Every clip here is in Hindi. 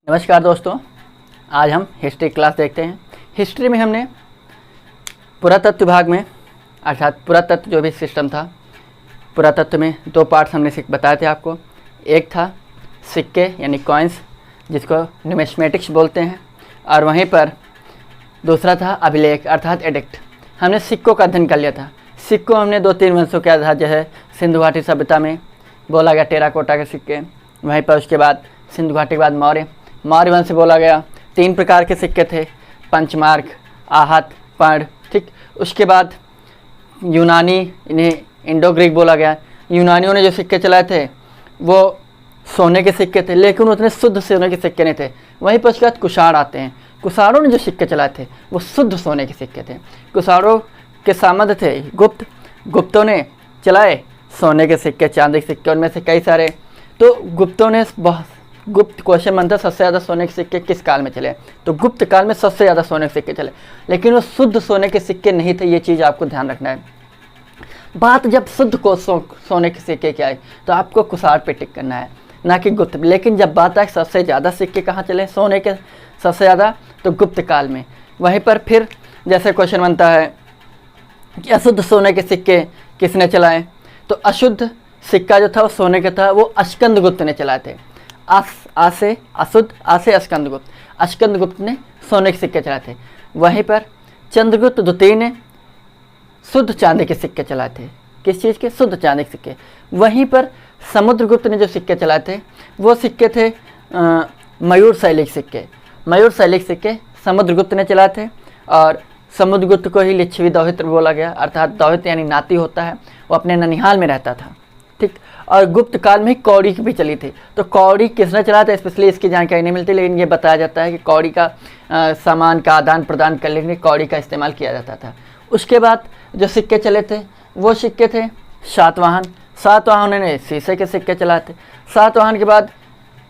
नमस्कार दोस्तों, आज हम हिस्ट्री क्लास देखते हैं। हिस्ट्री में हमने पुरातत्व विभाग में अर्थात पुरातत्व जो भी सिस्टम था, पुरातत्व में दो पार्ट्स हमने बताए थे आपको। एक था सिक्के यानी कॉइन्स, जिसको न्यूमिस्मेटिक्स बोलते हैं, और वहीं पर दूसरा था अभिलेख अर्थात एडिक्ट। हमने सिक्कों का अध्ययन कर लिया था। सिक्कों हमने 2-3 वंशों के आधार जैसे सिंधु घाटी सभ्यता में बोला गया टेराकोटा के सिक्के, वहीं पर उसके बाद सिंधु घाटी के बाद मौर्य वंश से बोला गया 3 प्रकार के सिक्के थे, पंचमार्क, आहत, पर्ण। ठीक, उसके बाद यूनानी, इन्हें इंडो ग्रीक बोला गया। यूनानियों ने जो सिक्के चलाए थे वो सोने के सिक्के थे, लेकिन उतने शुद्ध सोने के सिक्के नहीं थे। वहीं पर उसके बाद कुषाण आते हैं। कुषाणों ने जो सिक्के चलाए थे वो शुद्ध सोने के सिक्के थे। कुषाणों के सामंत थे गुप्तों ने चलाए सोने के सिक्के, चांदी के सिक्के, उनमें से कई सारे। तो गुप्तों ने गुप्त क्वेश्चन बनता सबसे ज़्यादा सोने के सिक्के किस काल में चले, तो गुप्त काल में सबसे ज़्यादा सोने के सिक्के चले, लेकिन वो शुद्ध सोने के सिक्के नहीं थे। ये चीज़ आपको ध्यान रखना है। बात जब शुद्ध को सोने के सिक्के की आई तो आपको कुषाण पे टिक करना है, ना कि गुप्त। लेकिन जब बात आए सबसे ज़्यादा सिक्के कहाँ चले सोने के सबसे ज़्यादा, तो गुप्त काल में। वहीं पर फिर जैसे क्वेश्चन बनता है कि अशुद्ध सोने के सिक्के किसने चलाए, तो अशुद्ध सिक्का जो था वो सोने का था, वो अस्कंदगुप्त ने चलाए थे। आसे अस्कंदगुप्त ने सोने के सिक्के चलाए थे। वहीं पर चंद्रगुप्त द्वितीय ने शुद्ध चांदी के सिक्के चलाए थे। किस चीज़ के? शुद्ध चांदी के सिक्के। वहीं पर समुद्रगुप्त ने जो सिक्के चलाए थे वो सिक्के थे मयूर शैलिक सिक्के। मयूर शैलिक सिक्के समुद्रगुप्त ने चलाए थे, और समुद्रगुप्त को ही लिच्छवी दौहित्र बोला गया, अर्थात दौहित्र यानी नाती होता है, वो अपने ननिहाल में रहता था। ठीक, और गुप्त काल में कौड़ी की भी चली थी। तो कौड़ी किसने चलाया था स्पेशली इसकी जानकारी नहीं मिलती, लेकिन ये बताया जाता है कि कौड़ी का सामान का आदान प्रदान करने के लिए कौड़ी का इस्तेमाल किया जाता था। उसके बाद जो सिक्के चले थे वो सिक्के थे सातवाहनों ने शीशे के सिक्के चलाए थे। सातवाहन के बाद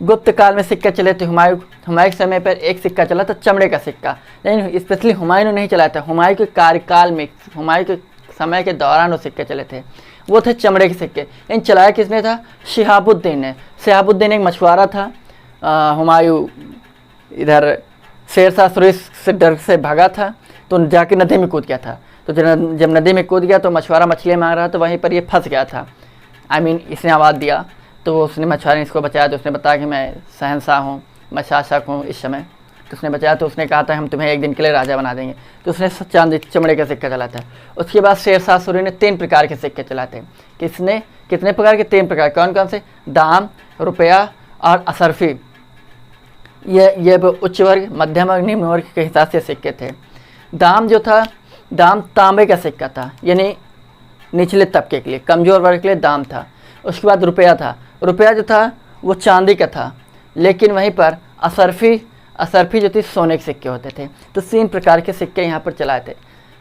गुप्त काल में सिक्के चले थे। हुमायूं के समय पर एक सिक्का चला था चमड़े का सिक्का, लेकिन स्पेशली हुमायूं ने नहीं चलाया था। हुमायूं के कार्यकाल में, हुमायूं के समय के दौरान वो सिक्के चले थे, वो थे चमड़े के सिक्के। लेकिन चलाया किसने था? शिहाबुद्दीन ने। शिहाबुद्दीन एक मछुआरा था। हुमायूं इधर शेरशाह सूरी से डर से भागा था तो जाके नदी में कूद गया था। तो जब नदी में कूद गया तो मछुआरा मछली मांग रहा, तो वहीं पर ये फंस गया था। इसने आवाज़ दिया तो उसने मछुआरे ने इसको बचाया। तो उसने बताया कि मैं शहंशाह हूँ, मैं शासक हूँ इस समय। तो उसने बचाया, तो उसने कहा था हम तुम्हें एक दिन के लिए राजा बना देंगे। तो उसने चांदी चमड़े का सिक्का चलाया था। उसके बाद शेरशाह सूरी ने 3 प्रकार के सिक्के चलाए थे। किसने? कितने प्रकार के? 3 प्रकार। कौन कौन से? दाम, रुपया और असरफी। ये उच्च वर्ग, मध्यम वर्ग, निम्न वर्ग के हिसाब से सिक्के थे। दाम जो था, दाम तांबे का सिक्का था, यानी निचले तबके के लिए, कमज़ोर वर्ग के लिए दाम था। उसके बाद रुपया था। रुपया जो था वो चांदी का था, लेकिन वहीं पर असरफी जो थी सोने के सिक्के होते थे। तो 3 प्रकार के सिक्के यहाँ पर चलाए थे।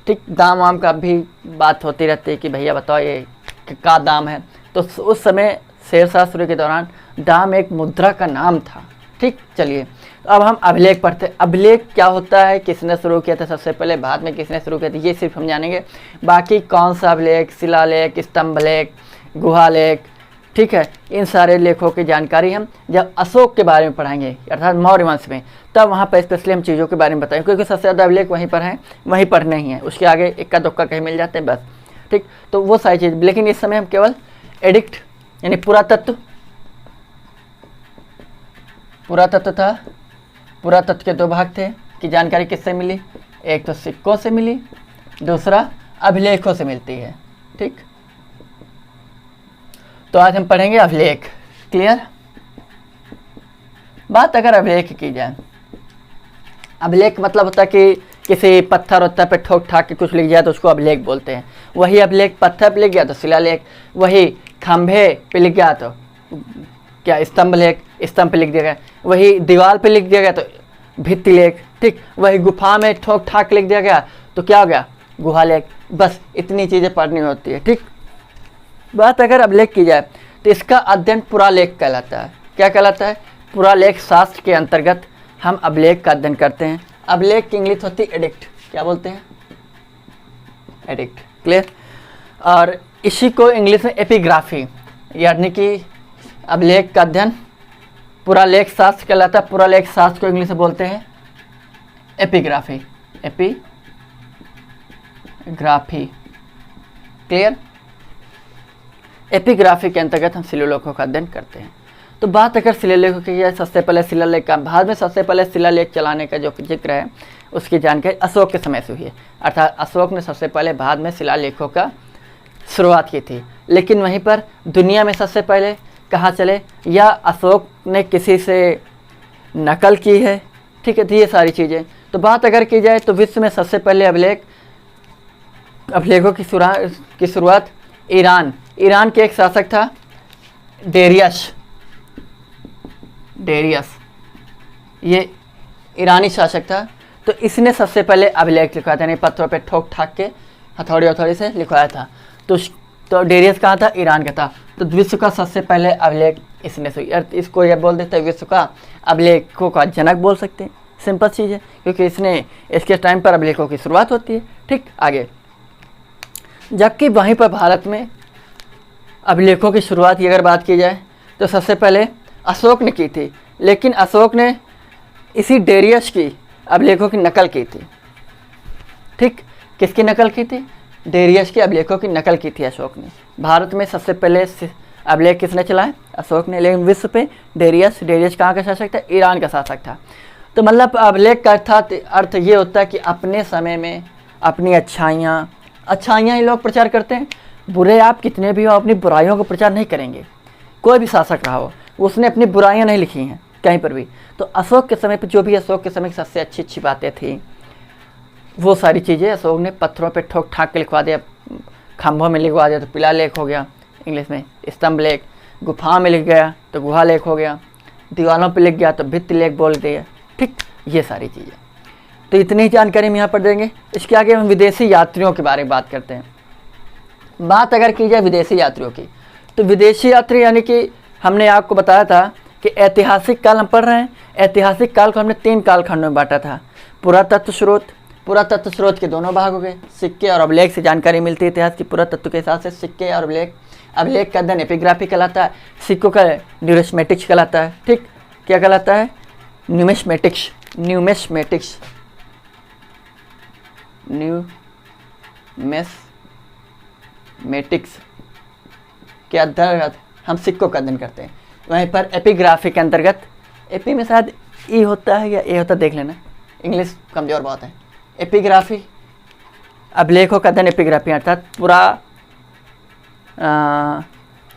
ठीक, दाम वाम का भी बात होती रहती है कि भैया बताओ ये क्या दाम है। तो उस समय शेरशाह सूरी के दौरान दाम एक मुद्रा का नाम था। ठीक, चलिए तो अब हम अभिलेख पढ़ते हैं। अभिलेख क्या होता है, किसने शुरू किया था सबसे पहले, बाद में किसने शुरू किया था, ये सिर्फ हम जानेंगे। बाकी कौन सा अभिलेख, शिलालेख, स्तंभलेख, गुहालेख, ठीक है, इन सारे लेखों की जानकारी हम जब अशोक के बारे में पढ़ाएंगे अर्थात मौर्य वंश में, तब वहाँ पर स्पेशली हम चीज़ों के बारे में बताएंगे, क्योंकि सबसे ज़्यादा अभिलेख वहीं पर हैं, वहीं पर नहीं है। उसके आगे इक्का दुक्का कहीं मिल जाते हैं बस। ठीक, तो वो सारी चीज़। लेकिन इस समय हम केवल एडिक्ट यानी पुरातत्व था। पुरातत्व के 2 भाग थे कि जानकारी किससे मिली, एक तो सिक्कों से मिली, दूसरा अभिलेखों से मिलती है। ठीक, तो आज हम पढ़ेंगे अभिलेख। क्लियर? बात अगर अभिलेख की जाए, अभिलेख मतलब होता है कि किसी पत्थर उत्थर पे ठोक ठाक के कुछ लिख जाए तो उसको अभिलेख बोलते हैं। वही अभिलेख पत्थर पे लिख गया तो शिलालेख, वही खंभे पे लिख गया तो क्या स्तंभलेख, स्तंभ पे लिख दिया गया, वही दीवार पे लिख दिया गया तो भित्तिलेख। ठीक, वही गुफा में ठोक ठाक लिख दिया गया तो क्या हो गया? गुहालेख। बस इतनी चीज़ें पढ़नी होती है। ठीक, बात अगर अभिलेख की जाए तो इसका अध्ययन पुरालेख कहलाता है। क्या कहलाता है? पुरालेख शास्त्र के अंतर्गत हम अभिलेख का अध्ययन करते हैं। अभिलेख की इंग्लिश होती है एडिक्ट। क्या बोलते हैं? एडिक्ट। क्लियर? और इसी को इंग्लिश में एपिग्राफी यानी कि अभिलेख का अध्ययन पुरालेख शास्त्र कहलाता है। पुरालेख शास्त्र को इंग्लिश में बोलते हैं एपिग्राफी। Epigraphy clear. एपिग्राफी के अंतर्गत हम शिलालेखों का अध्ययन करते हैं। तो बात अगर शिलालेखों की है, सबसे पहले शिलालेख का भारत में सबसे पहले शिलालेख चलाने का जो जिक्र है उसकी जानकारी अशोक के समय से हुई है। अर्थात अशोक ने सबसे पहले भारत में शिलालेखों का शुरुआत की थी। लेकिन वहीं पर दुनिया में सबसे पहले कहाँ चले, या अशोक ने किसी से नकल की है, ठीक है। तो ये सारी चीज़ें, तो बात अगर की जाए तो विश्व में सबसे पहले अभिलेखों की शुरुआत ईरान के एक शासक था डेरियस। ये ईरानी शासक था। तो इसने सबसे पहले अभिलेख लिखवाया था, यानी पत्थरों पे ठोक ठाक के हथौड़ी से लिखवाया था। तो डेरियस कहाँ था, ईरान का था। तो विश्व का सबसे पहले अभिलेख इसने से, इसको यह बोल देते हैं विश्व का अभिलेखों का जनक बोल सकते हैं। सिंपल चीज़ है, क्योंकि इसके टाइम पर अभिलेखों की शुरुआत होती है। ठीक, आगे जबकि वहीं पर भारत में अभिलेखों की शुरुआत की अगर बात की जाए तो सबसे पहले अशोक ने की थी। लेकिन अशोक ने इसी डेरियस की अभिलेखों की नकल की थी। ठीक, किसकी नकल की थी, डेरियस के अभिलेखों की नकल की थी अशोक ने। भारत में सबसे पहले अभिलेख किसने चलाए, अशोक ने। लेकिन विश्व पे डेरियस कहाँ का शासक था, ईरान का शासक था। तो मतलब अभिलेख का अर्थ ये होता है कि अपने समय में अपनी अच्छाइयाँ ही लोग प्रचार करते हैं। बुरे आप कितने भी हो, अपनी बुराइयों का प्रचार नहीं करेंगे। कोई भी शासक रहा हो, उसने अपनी बुराइयाँ नहीं लिखी हैं कहीं पर भी। तो अशोक के समय पर जो भी अशोक के समय की सबसे अच्छी बातें थी, वो सारी चीज़ें अशोक ने पत्थरों पे ठोक ठाक के लिखवा दिया। खंभों में लिखवा दिया तो पिला लेख हो गया इंग्लिश में, स्तंभ लेख। गुफा में लिख गया तो गुहा लेख हो गया। दीवारों पे लिख गया तो भित्ति लेख बोल दिया। ठीक, ये सारी चीज़ें। तो इतनी ही जानकारी हम यहाँ पर देंगे। इसके आगे हम विदेशी यात्रियों के बारे में बात करते हैं। बात अगर की जाए विदेशी यात्रियों की, तो विदेशी यात्री यानी कि हमने आपको बताया था कि ऐतिहासिक काल हम पढ़ रहे हैं। ऐतिहासिक काल को हमने 3 कालखंडों में बांटा था। पुरातत्व स्रोत के दोनों भाग हो गए। सिक्के और अभिलेख से जानकारी मिलती है इतिहास की। पुरातत्व के हिसाब से सिक्के और अभिलेख का अध्ययन एपिग्राफी कहलाता है। सिक्कों का न्यूमिस्मेटिक्स कहलाता है। ठीक, क्या कहलाता है, न्यूमिस्मेटिक्स के अंतर्गत हम सिक्कों का अध्ययन करते हैं। वहीं पर एपिग्राफी के अंतर्गत, एपी में शायद ई होता है या ए होता है, देख लेना, इंग्लिश कमज़ोर बहुत है। एपिग्राफी अभिलेखों का अध्ययन एपिग्राफी अर्थात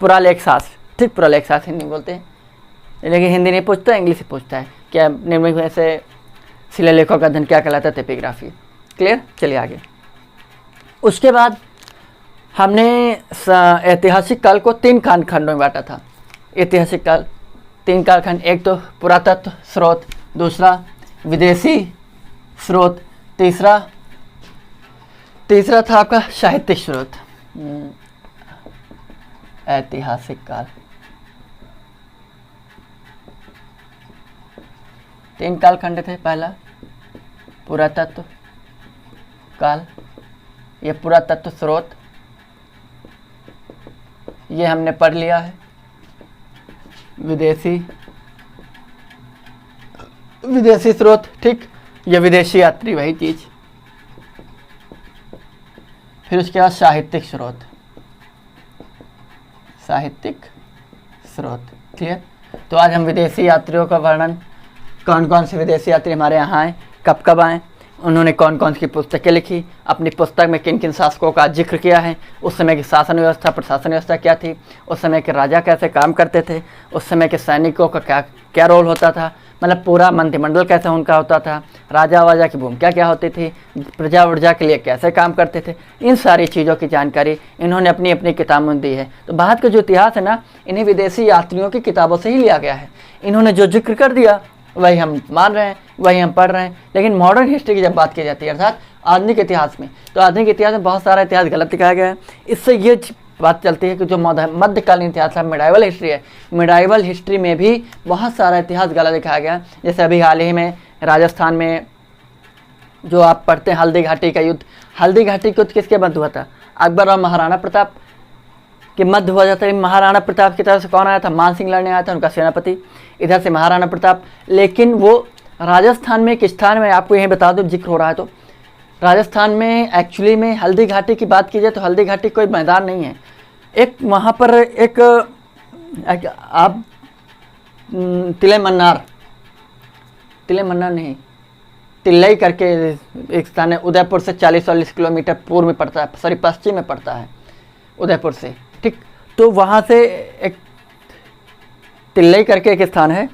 पुरालेख शास्त्र। ठीक, पुरालेख शास्त्र हिंदी बोलते हैं, लेकिन हिंदी नहीं पूछता, इंग्लिश ही पूछता है। क्या निम्नलिखित में से शिलालेखों का अध्ययन क्या कहलाता है, एपिग्राफी। क्लियर, चलिए आगे। उसके बाद हमने ऐतिहासिक काल को 3 कालखंडों में बांटा था। ऐतिहासिक काल 3 कालखंड, एक तो पुरातत्व स्रोत, दूसरा विदेशी स्रोत, तीसरा था आपका साहित्यिक स्रोत। ऐतिहासिक काल 3 कालखंड थे। पहला पुरातत्व काल, ये पुरातत्व स्रोत, ये हमने पढ़ लिया है। विदेशी स्रोत, ठीक, ये विदेशी यात्री, वही चीज। फिर उसके बाद साहित्यिक स्रोत। क्लियर। तो आज हम विदेशी यात्रियों का वर्णन, कौन कौन से विदेशी यात्री हमारे यहाँ आए, कब कब आए, उन्होंने कौन कौन सी पुस्तकें लिखी, अपनी पुस्तक में किन किन शासकों का जिक्र किया है, उस समय की शासन व्यवस्था प्रशासन व्यवस्था क्या थी, उस समय के राजा कैसे काम करते थे, उस समय के सैनिकों का क्या रोल होता था, मतलब पूरा मंत्रिमंडल कैसे उनका होता था, राजा वाजा की भूमिका क्या होती थी, प्रजा वर्जा के लिए कैसे काम करते थे, इन सारी चीज़ों की जानकारी इन्होंने अपनी अपनी किताबों में दी है। तो भारत का जो इतिहास है ना, इन्हीं विदेशी यात्रियों की किताबों से ही लिया गया है। इन्होंने जो जिक्र कर दिया वही हम मान रहे हैं, वही हम पढ़ रहे हैं। लेकिन मॉडर्न हिस्ट्री की जब बात की जाती है, अर्थात आधुनिक इतिहास में, तो आधुनिक इतिहास में बहुत सारा इतिहास गलत दिखाया गया है। इससे ये बात चलती है कि जो मध्यकालीन इतिहास है, मिडाइवल हिस्ट्री है, मिडाइवल हिस्ट्री में भी बहुत सारा इतिहास गलत दिखाया गया। जैसे अभी हाल ही में राजस्थान में जो आप पढ़ते हैं हल्दी घाटी का युद्ध, हल्दी घाटी का युद्ध किसके मध्य हुआ था, अकबर और महाराणा प्रताप के मध्य हुआ जाता है। महाराणा प्रताप की तरफ से कौन आया था, मान सिंह लड़ने आया था, उनका सेनापति। इधर से महाराणा प्रताप। लेकिन वो राजस्थान में एक स्थान में आपको यही बता दो, जिक्र हो रहा है तो राजस्थान में एक्चुअली में हल्दी घाटी की बात की जाए तो हल्दी घाटी कोई मैदान नहीं है। एक वहाँ पर एक आप तिले मन्नार नहीं, तिल्लई करके एक स्थान है, उदयपुर से 40-40 किलोमीटर पूर्व में पड़ता है, सॉरी पश्चिम में पड़ता है उदयपुर से, ठीक। तो वहाँ से एक तिल्लई करके एक स्थान है,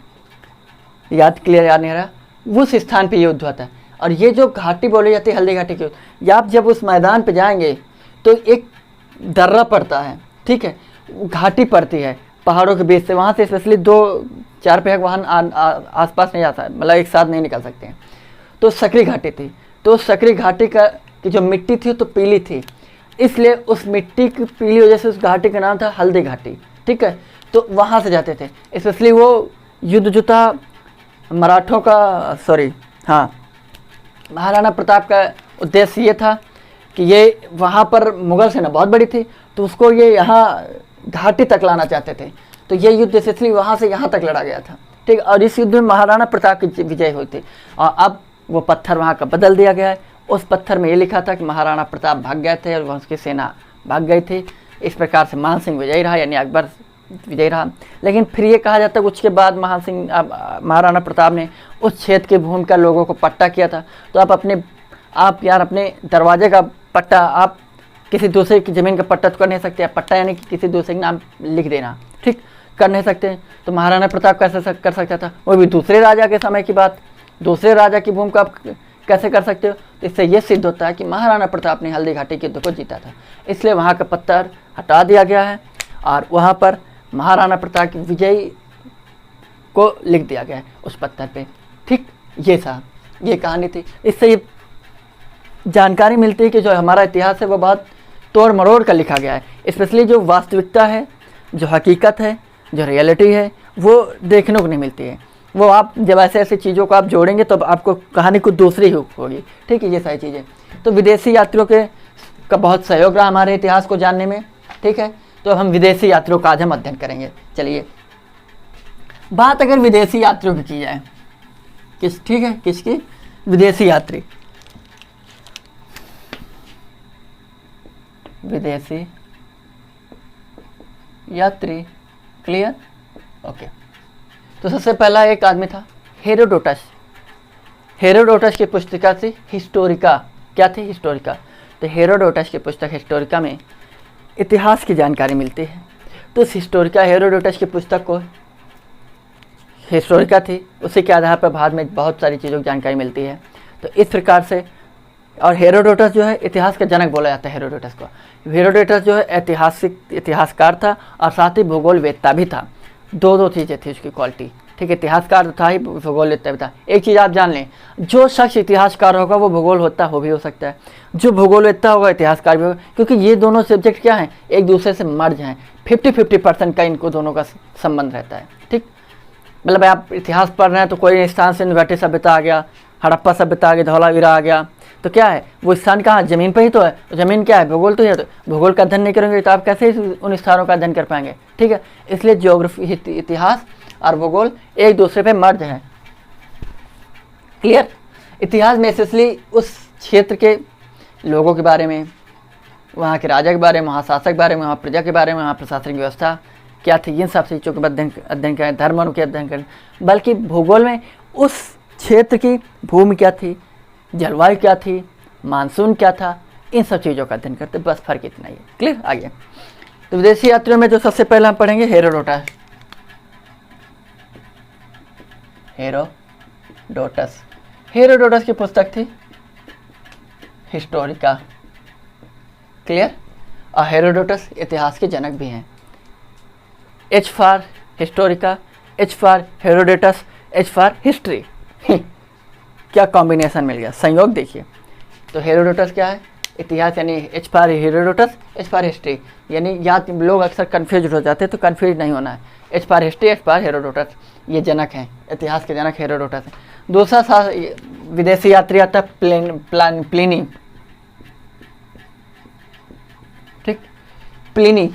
क्लियर याद नहीं रहा, उस स्थान पे ये युद्ध होता है। और ये जो घाटी बोली जाती है हल्दी घाटी की, या आप जब उस मैदान पे जाएंगे तो एक दर्रा पड़ता है, ठीक है, घाटी पड़ती है पहाड़ों के बीच से, वहाँ से स्पेशली 2-4 पहिया वाहन आसपास नहीं जाता है, मतलब एक साथ नहीं निकल सकते हैं। तो सकरी घाटी थी, तो सकरी घाटी की जो मिट्टी थी तो पीली थी, इसलिए उस मिट्टी की पीली वजह से उस घाटी का नाम था हल्दी घाटी, ठीक है। तो वहाँ से जाते थे, स्पेशली वो युद्ध जो था मराठों का, सॉरी हाँ, महाराणा प्रताप का उद्देश्य ये था कि ये वहाँ पर मुगल सेना बहुत बड़ी थी, तो उसको ये यहाँ घाटी तक लाना चाहते थे। तो ये युद्ध इसलिए वहाँ से यहाँ तक लड़ा गया था, ठीक। और इस युद्ध में महाराणा प्रताप की विजय हुई थी। और अब वो पत्थर वहाँ का बदल दिया गया है। उस पत्थर में ये लिखा था कि महाराणा प्रताप भाग गए थे और वहाँ उसकी सेना भाग गई थी। इस प्रकार से मान सिंह विजयी रहा, यानी अकबर विजयी रहा। लेकिन फिर ये कहा जाता है उसके बाद महाराणा प्रताप ने उस क्षेत्र की भूमि का लोगों को पट्टा किया था। तो आप अपने दरवाजे का पट्टा आप किसी दूसरे की ज़मीन का पट्टा तो कर नहीं सकते। पट्टा यानी कि किसी दूसरे का नाम लिख देना, ठीक, कर नहीं सकते। तो महाराणा प्रताप कैसे कर सकता था, वो भी दूसरे राजा के समय की बात, दूसरे राजा की भूमि को आप कैसे कर सकते हो। तो इससे ये सिद्ध होता है कि महाराणा प्रताप ने हल्दी घाटी के युद्ध को जीता था, इसलिए वहाँ का पत्थर हटा दिया गया है और वहाँ पर महाराणा प्रताप की विजय को लिख दिया गया है उस पत्थर पे, ठीक। ये कहानी थी। इससे ये जानकारी मिलती है कि जो हमारा इतिहास है वो बहुत तोड़ मरोड़ कर लिखा गया है। स्पेशली जो वास्तविकता है, जो हकीकत है, जो रियलिटी है, वो देखने को नहीं मिलती है। वो आप जब ऐसे चीज़ों को आप जोड़ेंगे तो आपको कहानी कुछ दूसरी होगी, ठीक है। ये सारी चीज़ें तो विदेशी यात्रियों का बहुत सहयोग रहा हमारे इतिहास को जानने में, ठीक है। तो हम विदेशी यात्रियों का आज हम अध्ययन करेंगे। चलिए, बात अगर विदेशी यात्रियों की की जाए, ठीक है, किसकी? विदेशी यात्री, विदेशी यात्री, क्लियर, ओके। तो सबसे पहला एक आदमी था हेरोडोटस। हेरोडोटस की पुस्तिका थी हिस्टोरिका। क्या थी? हिस्टोरिका। तो हेरोडोटस की पुस्तक हिस्टोरिका में इतिहास की जानकारी मिलती है। तो उस हिस्टोरिका हेरोडोटस की पुस्तक को हिस्टोरिका थी, उसी के आधार पर बाद में बहुत सारी चीज़ों की जानकारी मिलती है। तो इस प्रकार से, और हेरोडोटस जो है इतिहास का जनक बोला जाता है हेरोडोटस को। हेरोडोटस जो है इतिहासकार था और साथ ही भूगोल वेत्ता भी था। दो चीज़ें थी उसकी क्वालिटी, ठीक है। इतिहासकार था ही, भूगोल वेत्ता भी था। एक चीज़ आप जान लें, जो शख्स इतिहासकार होगा वो भूगोल वेत्ता भी हो सकता है, जो भूगोल वेत्ता होगा इतिहासकार भी होगा, क्योंकि ये दोनों सब्जेक्ट क्या हैं, एक दूसरे से मर्ज हैं। 50-50% का इनको दोनों का संबंध रहता है, ठीक। मतलब आप इतिहास पढ़ रहे हैं तो कोई स्थान से घाटी सभ्यता आ गया, हड़प्पा सभ्यता आ गया, धौलावीरा आ गया, तो क्या है वो स्थान कहाँ, ज़मीन पर ही तो है। ज़मीन क्या है? भूगोल तो है। तो भूगोल का अध्ययन नहीं करेंगे तो आप कैसे उन स्थानों का अध्ययन कर पाएंगे, ठीक है। इसलिए ज्योग्राफी, इतिहास और भूगोल एक दूसरे पे मर्ज हैं, क्लियर। इतिहास में स्पेशली उस क्षेत्र के लोगों के बारे में, वहाँ के राजा के बारे में, वहाँ शासक के बारे में, वहाँ प्रजा के बारे में, वहाँ प्रशासनिक व्यवस्था क्या थी, इन सब चीज़ों का अध्ययन करें, धर्मों के अध्ययन करें। बल्कि भूगोल में उस क्षेत्र की भूमि क्या थी, जलवायु क्या थी, मानसून क्या था, इन सब चीज़ों का अध्ययन करते, बस फर्क इतना ही है, क्लियर। आगे तो विदेशी यात्रियों में जो सबसे पहले हम पढ़ेंगे हेरोडोटस। हेरोडोटस की पुस्तक थी हिस्टोरिका, क्लियर। और हेरोडोटस इतिहास के जनक भी हैं। H for Historica, H for Herodotus, H for history. क्या कॉम्बिनेशन मिल गया, संयोग देखिए। तो हेरोडोटस क्या है? इतिहास, यानी H for Herodotus, H for history. यानी याद लोग अक्सर कन्फ्यूज हो जाते हैं, तो कन्फ्यूज नहीं होना है। H for history, H for Herodotus, ये जनक हैं, इतिहास के जनक हेरोडोटस हैं। दूसरा विदेशी यात्री आता है प्लिनी, ठीक, प्लिनी।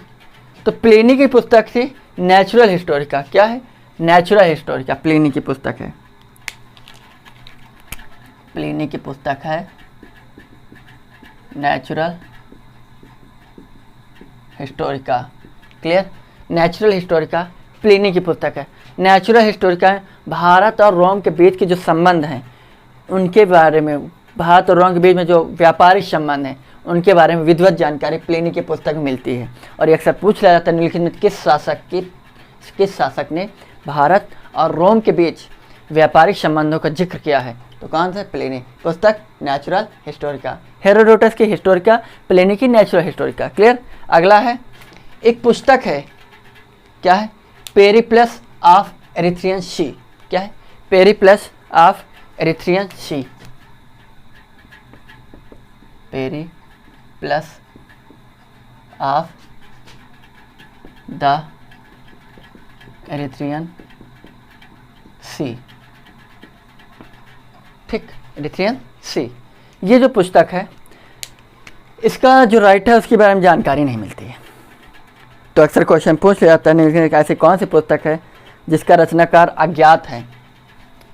तो प्लिनी की पुस्तक थी नेचुरल हिस्टोरिका। क्या है? नेचुरल हिस्टोरिका प्लिनी की पुस्तक है, प्लिनी की पुस्तक है natural Historica. Clear? Natural Historica Pliny की पुस्तक है। नेचुरल हिस्टोरिका में भारत और रोम के बीच के जो संबंध हैं उनके बारे में, भारत और रोम के बीच में जो व्यापारिक संबंध हैं उनके बारे में विधिवत जानकारी प्लिनी की पुस्तक में मिलती है। और ये अक्सर पूछ लिया जाता है निम्नलिखित में किस शासक ने भारत और रोम के बीच व्यापारिक संबंधों का जिक्र किया है? तो कौन सा? प्लिनी। पुस्तक नेचुरल हिस्टोरिका, हेरोडोटस की हिस्टोरिका, प्लिनी की नेचुरल हिस्टोरिका। क्लियर? अगला है, एक पुस्तक है, क्या है? Periplus of Erythraean Sea. क्या है? Periplus of Erythraean Sea, Periplus of the Erythraean Sea. ठीक, एरिथ्रियन सी। ये जो पुस्तक है इसका जो राइटर है उसके बारे में जानकारी नहीं मिलती है। तो अक्सर क्वेश्चन पूछ लिया जाता है ऐसी कौन सी पुस्तक है जिसका रचनाकार अज्ञात है?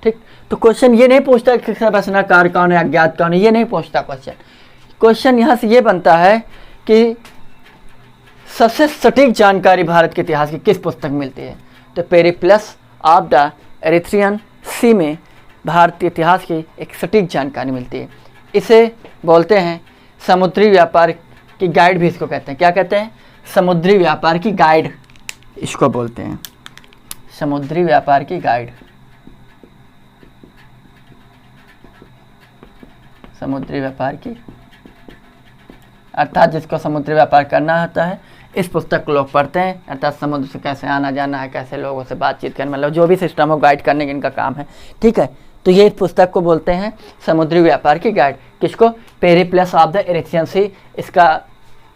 ठीक, तो क्वेश्चन ये नहीं पूछता कि रचनाकार कौन है, अज्ञात कौन है, ये नहीं पूछता क्वेश्चन। क्वेश्चन यहाँ से ये बनता है कि सबसे सटीक जानकारी भारत के इतिहास की किस पुस्तक में मिलती है? तो पेरिप्लस ऑफ द एरिथ्रियन सी में भारतीय इतिहास की एक सटीक जानकारी मिलती है। इसे बोलते हैं समुद्री व्यापार की गाइड भी इसको कहते हैं। क्या कहते हैं? समुद्री व्यापार की गाइड इसको बोलते हैं, समुद्री व्यापार की गाइड, समुद्री व्यापार की, अर्थात जिसको समुद्री व्यापार करना होता है इस पुस्तक को लोग पढ़ते हैं। अर्थात समुद्र से कैसे आना जाना है, कैसे लोगों से बातचीत करना, मतलब जो भी सिस्टम हो गाइड करने का इनका काम है। ठीक है, तो ये इस पुस्तक को बोलते हैं समुद्री व्यापार की गाइड। किसको? पेरिप्लस ऑफ द एरिथ्रियन सी। इसका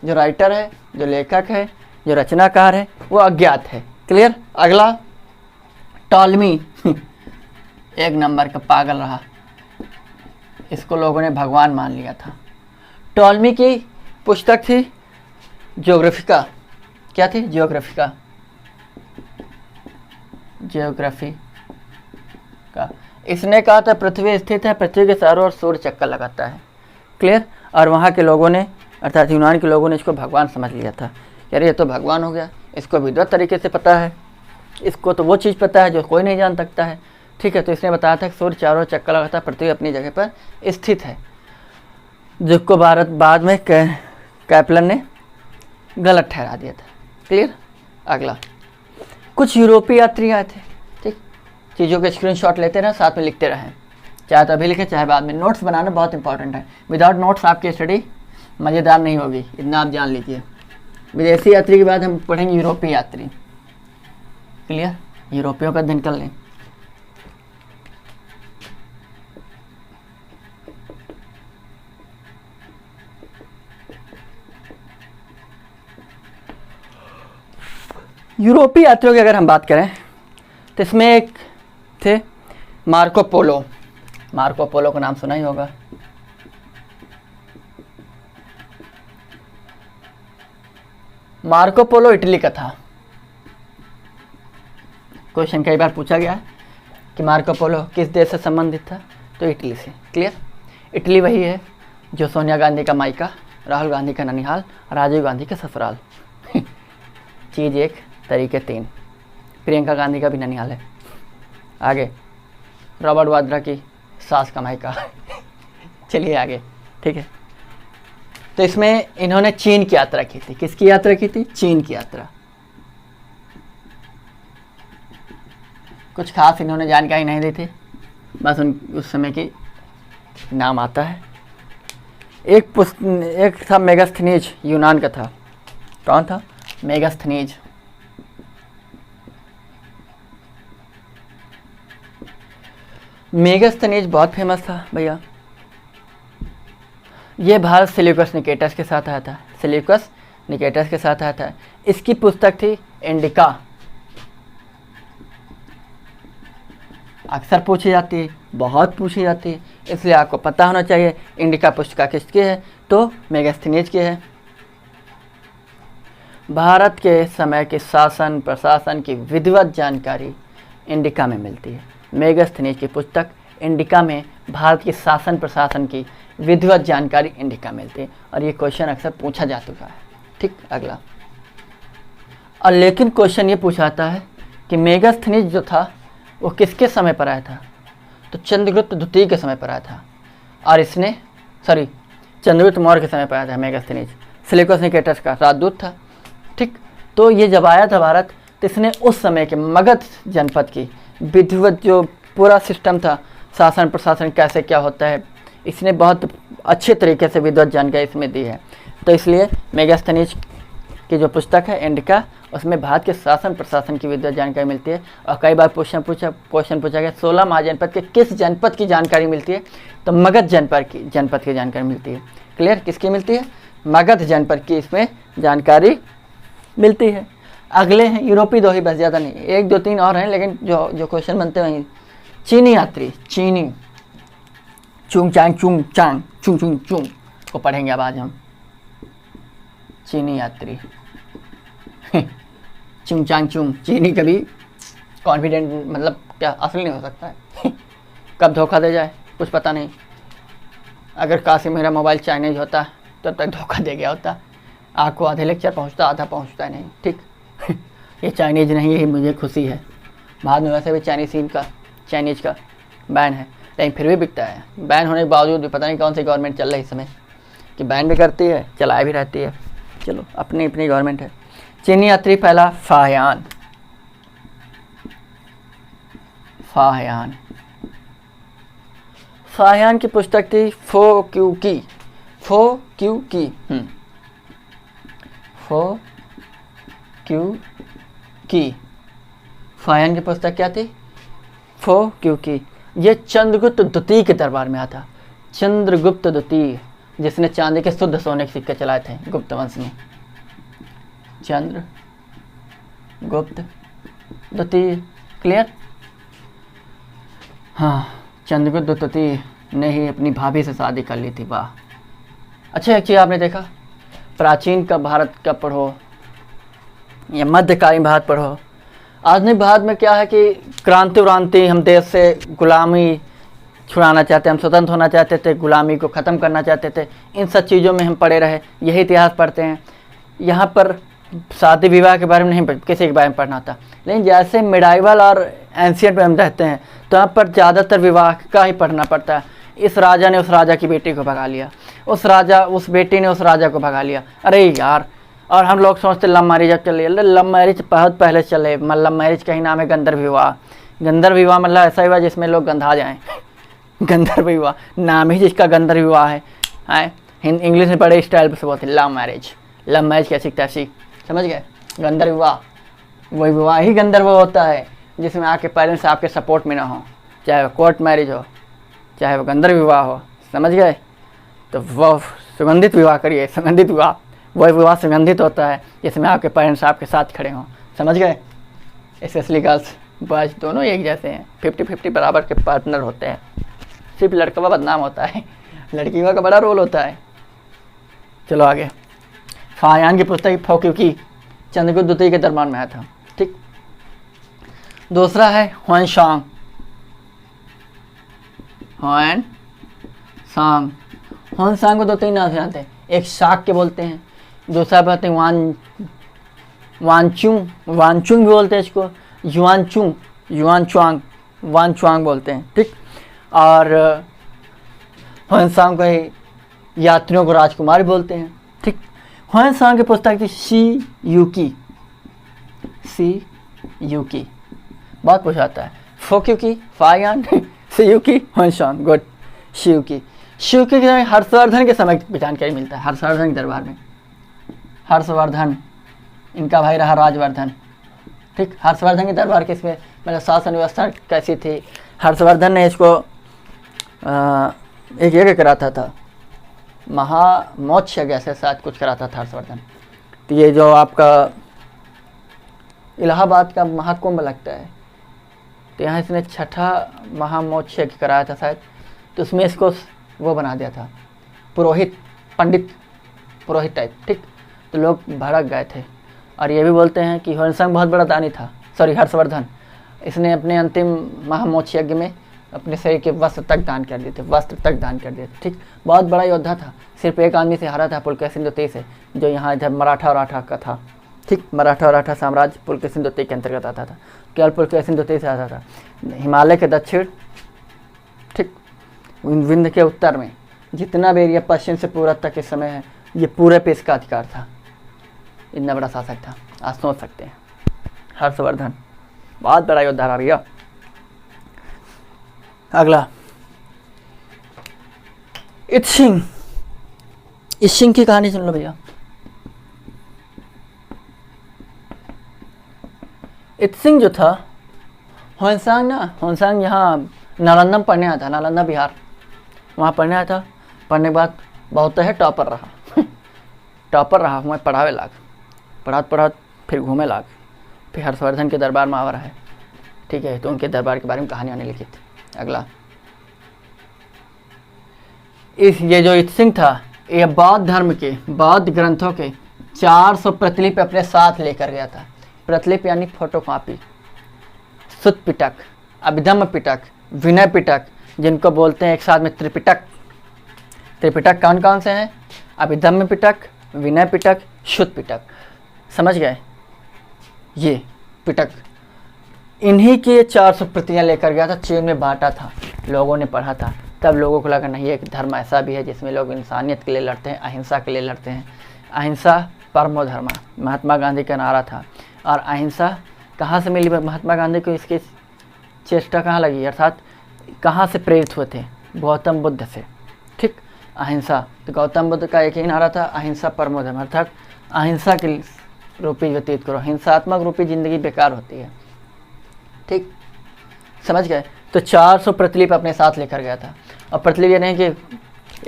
जो राइटर है, जो लेखक है, जो रचनाकार है वो अज्ञात है। क्लियर? अगला, टॉलमी एक नंबर का पागल रहा, इसको लोगों ने भगवान मान लिया था। टॉलमी की पुस्तक थी ज्योग्राफिका। क्या थी? ज्योग्राफिका, ज्योग्राफी का। इसने कहा था पृथ्वी स्थित है, पृथ्वी के चारों ओर सूर्य चक्कर लगाता है। क्लियर? और वहाँ के लोगों ने, अर्थात यूनान के लोगों ने इसको भगवान समझ लिया था। यार ये तो भगवान हो गया, इसको विधिवत तरीके से पता है, इसको तो वो चीज़ पता है जो कोई नहीं जान सकता है। ठीक है, तो इसने बताया था कि सूर्य चारों ओर चक्कर लगाता है, पृथ्वी अपनी जगह पर स्थित है, जिसको भारत बाद में कैप्लन ने गलत ठहरा दिया था। क्लियर? अगला, कुछ यूरोपीय यात्री आए थे। ठीक, चीज़ों के स्क्रीनशॉट लेते रहें, साथ में लिखते रहें, चाहे तो अभी लिखें चाहे बाद में। नोट्स बनाना बहुत इंपॉर्टेंट है, विदाउट नोट्स आपकी स्टडी मज़ेदार नहीं होगी, इतना आप जान लीजिए। विदेशी यात्री के बाद हम पढ़ेंगे यूरोपीय यात्री। क्लियर? यूरोपियों का दिन कर लें। यूरोपीय यात्रियों की अगर हम बात करें तो इसमें एक थे मार्को पोलो। मार्को पोलो का नाम सुना ही होगा। मार्को पोलो इटली का था। क्वेश्चन कई बार पूछा गया है कि मार्को पोलो किस देश से संबंधित था, तो इटली से। क्लियर? इटली वही है जो सोनिया गांधी का मायका, राहुल गांधी का ननिहाल, राजीव गांधी का ससुराल। चीज़ एक, तरीके तीन। प्रियंका गांधी का भी ननिहाल है। आगे, रॉबर्ट वाड्रा की सास का मायका। चलिए आगे। ठीक है, तो इसमें इन्होंने चीन की यात्रा की थी। किसकी यात्रा की थी? चीन की यात्रा। कुछ खास इन्होंने जानकारी नहीं दी थी, बस उस समय की नाम आता है। एक था मेगास्थनीज, यूनान का था। कौन था? मेगास्थनीज। मेगास्थनीज बहुत फेमस था भैया। ये भारत सेल्यूकस निकेटस के साथ आया था। सेल्यूकस निकेटस के साथ आया था। इसकी पुस्तक थी इंडिका। अक्सर पूछी जाती है, बहुत पूछी जाती है, इसलिए आपको पता होना चाहिए इंडिका पुस्तिका किसकी है, तो मेगास्थनीज की है। भारत के समय के शासन प्रशासन की विधिवत जानकारी इंडिका में मिलती है। मेगास्थनीज की पुस्तक इंडिका में भारत की शासन प्रशासन की विधिवत जानकारी इंडिका मिलती है, और ये क्वेश्चन अक्सर पूछा जा चुका है। ठीक, अगला। और लेकिन क्वेश्चन ये पूछाता है कि मेगास्थनीज जो था वो किसके समय पर आया था, तो चंद्रगुप्त द्वितीय के समय पर आया था, और इसने चंद्रगुप्त मौर्य के समय पर आया था मेगास्थनीज। सिलिकोस निकेटर्स का राजदूत था। ठीक, तो ये जब आया था भारत, तो इसने उस समय के मगध जनपद की विधिवत जो पूरा सिस्टम था, शासन प्रशासन कैसे क्या होता है, इसने बहुत अच्छे तरीके से विधिवत जानकारी इसमें दी है। तो इसलिए मेगास्थनीज की जो पुस्तक है इंडिका, उसमें भारत के शासन प्रशासन की विधिवत जानकारी मिलती है। और कई बार क्वेश्चन पूछा गया 16 महाजनपद के किस जनपद की जानकारी मिलती है, तो मगध जनपद की जानकारी मिलती है। क्लियर, किसकी मिलती है, मगध जनपद की इसमें जानकारी मिलती है। अगले हैं यूरोपीय 2 ही बस, ज़्यादा नहीं, 1 2 3 और हैं, लेकिन जो क्वेश्चन बनते हैं वहीं। चीनी यात्री, चीनी चुंग चांग को पढ़ेंगे अब आज हम। चीनी यात्री चुंग चांग चीनी कभी कॉन्फिडेंट मतलब क्या असली नहीं हो सकता है कब धोखा दे जाए कुछ पता नहीं। अगर काश मेरा मोबाइल चाइनीज होता तब तक धोखा दे गया होता, आपको आधे लेक्चर पहुंचता, आधा पहुंचता नहीं। ठीक ये चाइनीज नहीं, यही मुझे खुशी है। बाद में वैसे भी चाइनीज का बैन है, लेकिन फिर भी बिकता है। बैन होने के बावजूद भी पता नहीं कौन सी गवर्नमेंट चल रही इस समय कि बैन भी करती है, चलाए भी रहती है। चलो, अपनी अपनी गवर्नमेंट है। चीनी यात्री पहला फाहियान की पुस्तक थी फो क्यू की। फाहियान की पुस्तक क्या थी, फो क्यू की। ये चंद्रगुप्त द्वितीय के दरबार में आया था। चंद्रगुप्त द्वितीय, जिसने चांदी के शुद्ध सोने के सिक्के चलाए थे गुप्त वंश में। चंद्रगुप्त द्वितीय, क्लियर। हाँ, चंद्रगुप्त द्वितीय ने ही अपनी भाभी से शादी कर ली थी। वाह, अच्छा एक चीज़ आपने देखा, प्राचीन का भारत का पढ़ो या मध्यकालीन भारत पढ़ो, आधुनिक भारत में क्या है कि क्रांति हम देश से गुलामी छुड़ाना चाहते, हम स्वतंत्र होना चाहते थे, गुलामी को ख़त्म करना चाहते थे। इन सब चीज़ों में हम पढ़े रहे, यही इतिहास पढ़ते हैं। यहाँ पर शादी विवाह के बारे में नहीं, किसी के बारे में पढ़ना था। लेकिन जैसे मिडाइवल और एंशियंट में हम रहते हैं, तो यहाँ पर ज़्यादातर विवाह का ही पढ़ना पड़ता है। इस राजा ने उस राजा की बेटी को भगा लिया, उस बेटी ने उस राजा को भगा लिया। अरे यार, और हम लोग सोचते लव मैरिज अब चल रही है। लव मैरिज बहुत पहले चले। लव मैरिज का ही नाम है गंधर्व विवाह। गंधर्व विवाह मतलब ऐसा विवाह जिसमें लोग गंधा जाएं गंधर्व विवाह नाम ही जिसका गंधर्व विवाह है। इंग्लिश में बड़े स्टाइल से बोलते लव मैरिज। लव मैरिज कैसी तैसी, समझ गए। गंधर्व विवाह वही विवाह ही गंधर्व होता है जिसमें आपके पेरेंट्स आपके सपोर्ट में ना हो, चाहे वो कोर्ट मैरिज हो, चाहे वो गंधर्व विवाह हो, समझ गए। तो वो सुगंधित विवाह करिए, सुगंधित विवाह, वही विवाह सुगंधित होता है जिसमें आपके पेरेंट्स आपके साथ खड़े हों, समझ गए। स्पेशली गर्ल्स बॉयज दोनों एक जैसे हैं, 50-50 बराबर के पार्टनर होते हैं। सिर्फ लड़का बदनाम होता है, लड़कियों का बड़ा रोल होता है। चलो आगे। फाहियान की पुस्तक फोक्यू की चंद्रगुप्त द्वितीय के दरबार में आया था। ठीक, दूसरा है ह्वेनसांग। ह्वेनसांग को 2-3 नाम से जानते हैं। एक शाक के बोलते हैं, दूसरा बोलते हैं वानचुंग भी बोलते हैं इसको, वानचुआंग बोलते हैं। ठीक, और ह्वेनसांग को ही यात्रियों को राजकुमार बोलते हैं। ठीक, ह्वेनसांग की पुस्तक थी सी युकी। बहुत कुछ आता है। फोक्यू की, फाहियान, सी युकी, ह्वेनसांग, गुड। शिवकी के हर्षवर्धन के समय की जानकारी मिलता है। हर्षवर्धन के दरबार में, हर्षवर्धन इनका भाई रहा राजवर्धन। ठीक, हर्षवर्धन के दरबार के इसमें मतलब शासन व्यवस्था कैसी थी। हर्षवर्धन ने इसको एक यज्ञ कराता था, महामोक्ष यज्ञ ऐसे शायद कुछ कराता था हर्षवर्धन। तो ये जो आपका इलाहाबाद का महाकुंभ लगता है, तो यहाँ इसने 6ठा महामोक्ष यज्ञ कराया था शायद। तो उसमें इसको वो बना दिया था पुरोहित, पंडित पुरोहित टाइप। ठीक, तो लोग भड़क गए थे। और ये भी बोलते हैं कि ह्वेनसांग बहुत बड़ा दानी था, हर्षवर्धन इसने अपने अंतिम महामोक्ष यज्ञ में अपने शरीर के वस्त्र तक दान कर दिए थे, वस्त्र तक दान कर दिए थे। ठीक, बहुत बड़ा योद्धा था, सिर्फ एक आदमी से हारा था, पुलकेशिन द्वितीय से, जो यहाँ इधर मराठा और आठा का था। ठीक, मराठा और आठा साम्राज्य पुलकेशिन द्वितीय के अंतर्गत आता था, केवल पुलकेशिन द्वितीय से आता था। हिमालय के दक्षिण, ठीक, विंध्य के उत्तर में जितना भी एरिया पश्चिम से पूर्व तक इस समय है, ये पूरे पे इसका अधिकार था। इतना बड़ा शासक था, आज सोच सकते हैं। हर्षवर्धन बहुत बड़ा योद्धा रहा भैया। अगला इत्सिंग। इत्सिंग की कहानी सुन लो भैया। इत्सिंग जो था, होनसांग यहाँ नालंदा में पढ़ने आया था, नालंदा बिहार, वहाँ पढ़ने आया था। पढ़ने के बाद बहुत है टॉपर रहा टॉपर रहा, वहाँ पढ़ावे लाग, पढ़ात फिर घूमे लाग, फिर हर्षवर्धन के दरबार में आवा रहा है। ठीक है, तो उनके दरबार के बारे में कहानी आने लिखी थी। अगला ये जो इत्सिंग था, ये बौद्ध धर्म के, बौद्ध ग्रंथों के 400 प्रतिलिपि अपने साथ लेकर गया था। प्रतिलिपि यानी फोटोकॉपी। सुत्त पिटक, अभिधम्म पिटक, विनय पिटक, जिनको बोलते हैं एक साथ में त्रिपिटक। त्रिपिटक कौन कौन से हैं? अभिधम्म पिटक, विनय पिटक, शुद्ध पिटक। समझ गए? ये पिटक, इन्हीं की 400 प्रतियां लेकर गया था, चीन में बांटा था, लोगों ने पढ़ा था। तब लोगों को लगा नहीं, एक धर्म ऐसा भी है जिसमें लोग इंसानियत के लिए लड़ते हैं, अहिंसा के लिए लड़ते हैं। अहिंसा परमो धर्म महात्मा गांधी का नारा था। और अहिंसा कहाँ से मिली महात्मा गांधी को? इसकी चेष्टा कहाँ लगी, अर्थात कहाँ से प्रेरित हुए थे? गौतम बुद्ध से। ठीक, अहिंसा, तो गौतम बुद्ध का एक ही नारा था, अहिंसा परमो धर्म, अर्थात अहिंसा के रूपी व्यतीत करो, हिंसात्मक रूपी जिंदगी बेकार होती है। ठीक, समझ गए? तो 400 प्रतिलिपि अपने साथ लेकर गया था। और प्रतिलिपि नहीं कि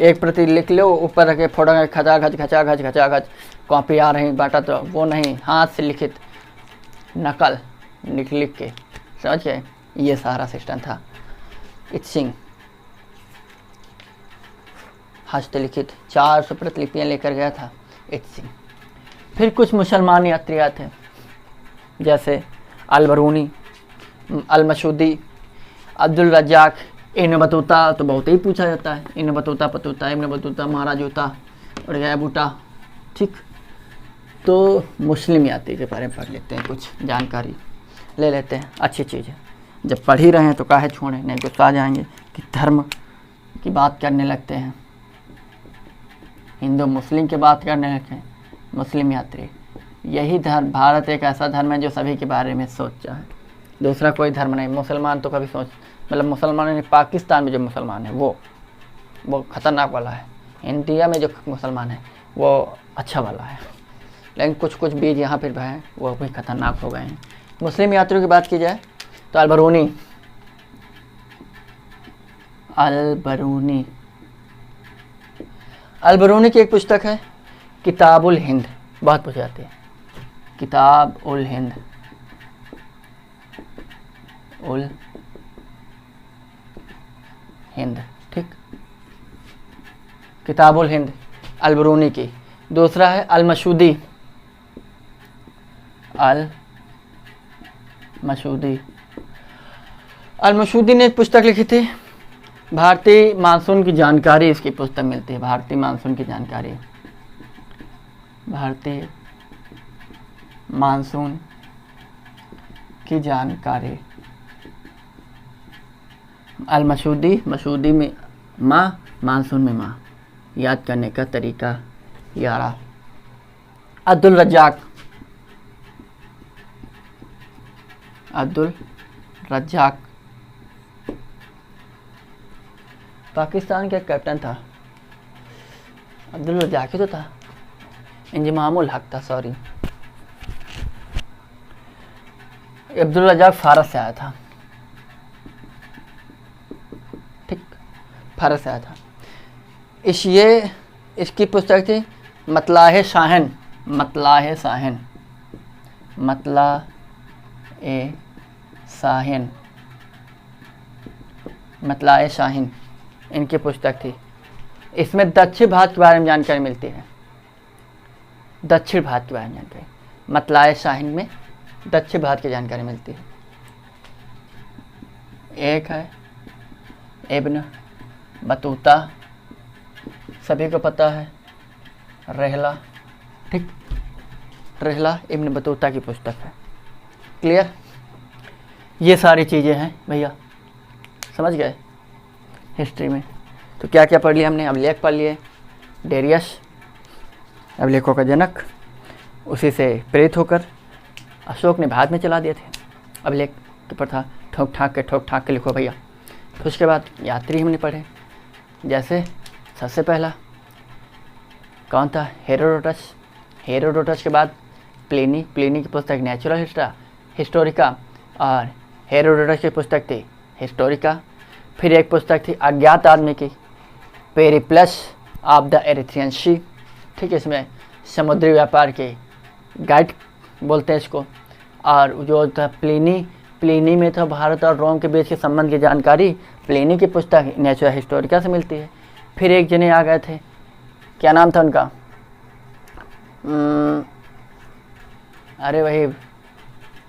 एक प्रति लिख लो, ऊपर रखे फोटो खचाखच कॉपी आ रही बांटा, तो वो नहीं, हाथ से लिखित नकल लिख के, समझ गए? ये सारा सिस्टम था। इत्सिंग हस्तलिखित 400 प्रतिलिपियाँ लेकर गया था इत्सिंग। फिर कुछ मुसलमान यात्री थे, जैसे अल-बरूनी, अल-मसूदी, अब्दुल रज्जाक, इब्न बतूता, तो बहुत ही पूछा जाता है, इब्न बतूता पतूता, इब्न बतूता महाराजूता और गया बूटा। ठीक, तो मुस्लिम यात्री के बारे में पढ़ लेते हैं, कुछ जानकारी ले लेते हैं, अच्छी चीज़ है। जब पढ़ ही रहे हैं तो काहे छोड़ें, नहीं गुस्सा आ जाएंगे कि धर्म की बात करने लगते हैं, हिंदू मुस्लिम की बात करने लगते हैं। मुस्लिम यात्री, यही धर्म, भारत एक ऐसा धर्म है जो सभी के बारे में सोचता है, दूसरा कोई धर्म नहीं। मुसलमान तो कभी सोच, मतलब मुसलमान नहीं, पाकिस्तान में जो मुसलमान है वो ख़तरनाक वाला है, इंडिया में जो मुसलमान है वो अच्छा वाला है, लेकिन कुछ कुछ बीज यहाँ पर हैं वो भी खतरनाक हो गए हैं। मुस्लिम यात्रियों की बात की जाए तो अल-बरूनी की एक पुस्तक है किताबुल हिंद, बहुत पूछे जाते हैं, किताबुल हिंद, उल हिंद। ठीक, किताबुल हिंद अल-बरूनी की। दूसरा है अल-मसूदी, अल-मसूदी ने एक पुस्तक लिखी थी, भारतीय मानसून की जानकारी, इसकी पुस्तक मिलती है, भारतीय मानसून की जानकारी, भारतीय मानसून की जानकारी। अल-मसूदी, मसूदी में माँ, मानसून में माँ, याद करने का तरीका 11। अब्दुल रज्जाक पाकिस्तान का कैप्टन था, अब्दुल रज्जाक ही तो था, इंजमामुल हक था, सॉरी। अब्दुल रज्जाक फारस से आया था। ठीक, फारस से आया था। इसकी पुस्तक थी मतलाए शाहीन, इनकी पुस्तक थी। इसमें दक्षिण भारत के बारे में जानकारी मिलती है, दक्षिण भारत के बारे में जानकारी, मतलाए शाहीन में दक्षिण भारत की जानकारी मिलती है। एक है इब्न बतूता, सभी को पता है, रहला, ठीक, रहला इब्न बतूता की पुस्तक है। क्लियर? ये सारी चीज़ें हैं भैया, समझ गए हिस्ट्री में। तो क्या क्या पढ़ लिया हमने? अभिलेख पढ़ लिए, डेरियस अभिलेखों का जनक, उसी से प्रेरित होकर अशोक ने भारत में चला दिए थे अभिलेख की प्रथा, ठोक ठाक के लिखो भैया। फिर उसके बाद यात्री हमने पढ़े, जैसे सबसे पहला कौन था? हेरोडोटस। हेरोडोटस के बाद प्लिनी की पुस्तक नेचुरल हिस्टोरिका, और हेरोडोटस की पुस्तक थी हिस्टोरिका। फिर एक पुस्तक थी अज्ञात आदमी की, Periplus of the Erythraean Sea, ठीक है, इसमें समुद्री व्यापार के गाइड बोलते हैं इसको। और जो था प्लिनी में था भारत और रोम के बीच के संबंध की जानकारी प्लिनी की पुस्तक नेचुरल हिस्टोरिका से मिलती है। फिर एक जने आ गए थे, क्या नाम था उनका? अरे वही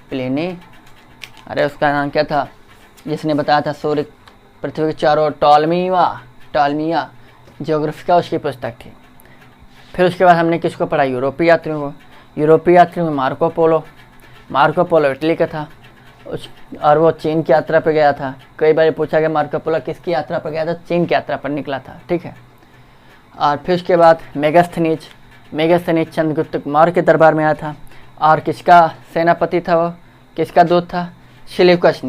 प्लिनी, अरे उसका नाम क्या था जिसने बताया था सूर्य पृथ्वी के चारों, टॉलमिया ज्योग्राफी का उसकी पुस्तक थी। फिर उसके बाद हमने किसको पढ़ा? यूरोपीय यात्रियों को। यूरोपीय यात्रियों में मार्को पोलो इटली का था, और वो चीन की यात्रा पर गया था। कई बार पूछा गया मार्को पोलो किसकी यात्रा पर गया था? चीन की यात्रा पर निकला था, ठीक है। और फिर उसके बाद मेगास्थनीज चंद्रगुप्त मौर्य के दरबार में आया था, और किसका सेनापति था वो, किसका दूत था? सिलिकस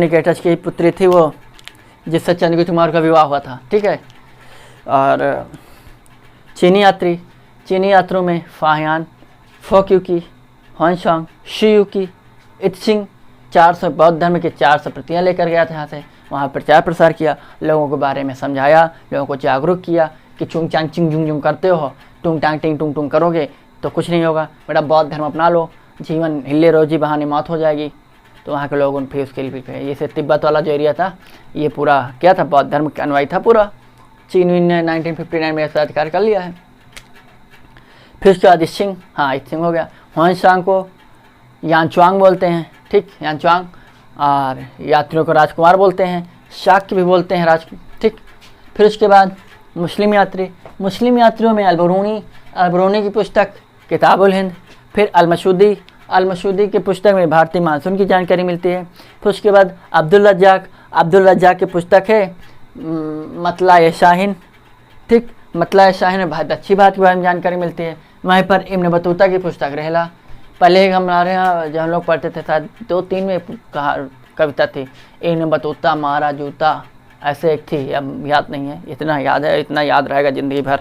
निकेटस की पुत्री थी वो, जिससे चंद्रगुप्त मौर्य का विवाह हुआ था, ठीक है। और चीनी यात्रियों में फाहियान, फोक्यूकी, होनसांग, शियुकी, इत्सिंग 400 बौद्ध धर्म की 400 प्रतियाँ लेकर गया था यहाँ से। वहाँ प्रचार प्रसार किया, लोगों के बारे में समझाया, लोगों को जागरूक किया कि चुंग चांग चिंग जुंग जुंग करते हो, टूंग टांग टिंग टूंग टूंग करोगे तो कुछ नहीं होगा बेटा, बौद्ध धर्म अपना लो, जीवन हिले रोजी बहाने मौत हो जाएगी। तो वहाँ के लोगों ने फिर उसके लिए भी, जैसे तिब्बत वाला जो एरिया था ये पूरा क्या था? बौद्ध धर्म का अनुयायी था पूरा। चीन ने 1959 में ऐसा अधिकार कर लिया है। फिर उसके बाद इत्सिंग हो गया। होनसांग को यानचुआंग बोलते हैं, ठीक, यानचुआंग, और यात्रियों को राजकुमार बोलते हैं, शाक्य भी बोलते हैं ठीक। फिर उसके बाद मुस्लिम यात्रियों में अलबरूनी की पुस्तक किताबुल हिंद, फिर अलमसूदी की पुस्तक में भारतीय मानसून की जानकारी मिलती है। फिर उसके बाद अब्दुल रज्जाक की पुस्तक है मतला शाहीन, ठीक, मतला शाहीन में अच्छी बात के बारे में जानकारी मिलती है। वहीं पर इब्न बतूता की पुस्तक रहला, पहले हमारे यहाँ जब हम लोग पढ़ते थे शायद 2-3 में कविता थी, इब्न बतूता मारा जूता, ऐसे एक थी, अब याद नहीं है, इतना याद रहेगा ज़िंदगी भर,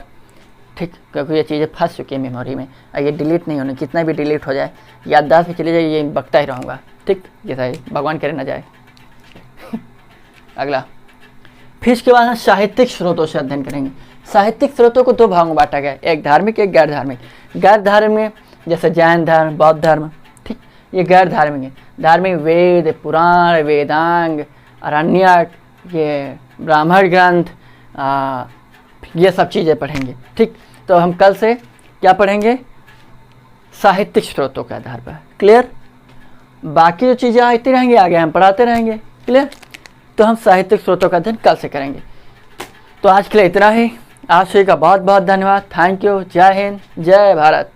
ठीक, क्योंकि ये चीज़ें फंस चुकी है मेमोरी में, ये डिलीट नहीं होनी, कितना भी डिलीट हो जाए याददाश्त में चली जाए, ये बकता ही रहूँगा, ठीक, जैसा भगवान करे ना जाए। अगला, फिर इसके बाद हम साहित्यिक स्रोतों से अध्ययन करेंगे। साहित्यिक स्रोतों को 2 भागों में बांटा गया, एक धार्मिक, एक गैर धार्मिक। गैर धार्मिक जैसे जैन धर्म, बौद्ध धर्म, ठीक, ये गैर धार्मिक है। धार्मिक वेद, पुराण, वेदांग, अरण्यक, ये ब्राह्मण ग्रंथ, ये सब चीज़ें पढ़ेंगे, ठीक। तो हम कल से क्या पढ़ेंगे? साहित्यिक स्रोतों के आधार पर। क्लियर? बाकी जो चीज़ें आती रहेंगी आगे हम पढ़ाते रहेंगे। क्लियर? तो हम साहित्यिक स्रोतों का अध्ययन कल से करेंगे। तो आज के लिए इतना ही। आप सभी का बहुत बहुत धन्यवाद। Thank you. जय हिंद, जय भारत।